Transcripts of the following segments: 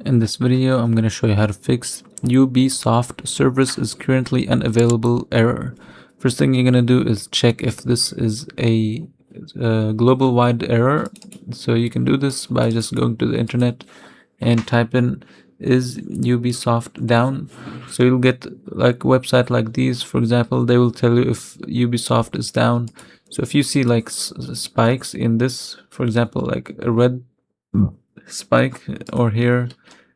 In this video, I'm going to show you how to fix Ubisoft service is currently unavailable error. First thing you're going to do is check if this is a global wide error. So you can do this by just going to the internet and type in is Ubisoft down. So you'll get like a website like these. For example, they will tell you if Ubisoft is down. So if you see like spikes in this, for example, like a red spike, or here,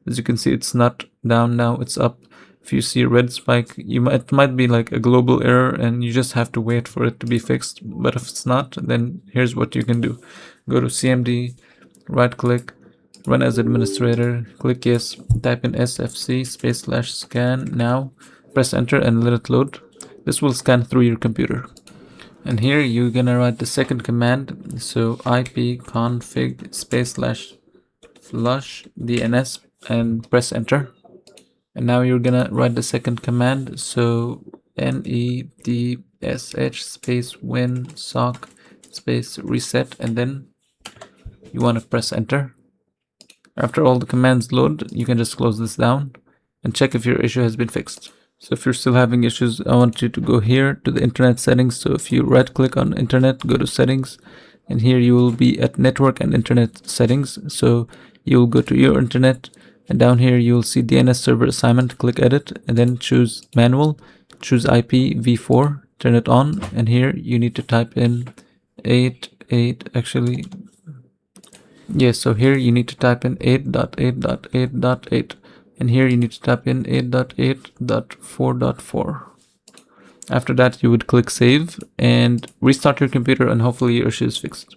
as you can see, it's not down now, it's up. If you see a red spike, it might be like a global error and you just have to wait for it to be fixed. But if it's not, then here's what you can do. Go to CMD, right click, run as administrator, click yes, type in sfc /scan now, press enter and let it load. This will scan through your computer. And here you're gonna write the second command, so ipconfig /flush DNS and press enter. And now you're gonna write the second command, so nedsh win sock reset, and then you want to press enter. After all the commands load, you can just close this down and check if your issue has been fixed. So if you're still having issues, I want you to go here to the internet settings. So if you right click on internet, go to settings, and here you will be at network and internet settings. So you'll go to your internet, and down here you'll see DNS server assignment, click edit, and then choose manual, choose IPv4, turn it on, and here you need to type in 88, actually, yes, so here you need to type in 8.8.8.8, and here you need to type in 8.8.4.4. After that, you would click save and restart your computer, and hopefully your issue is fixed.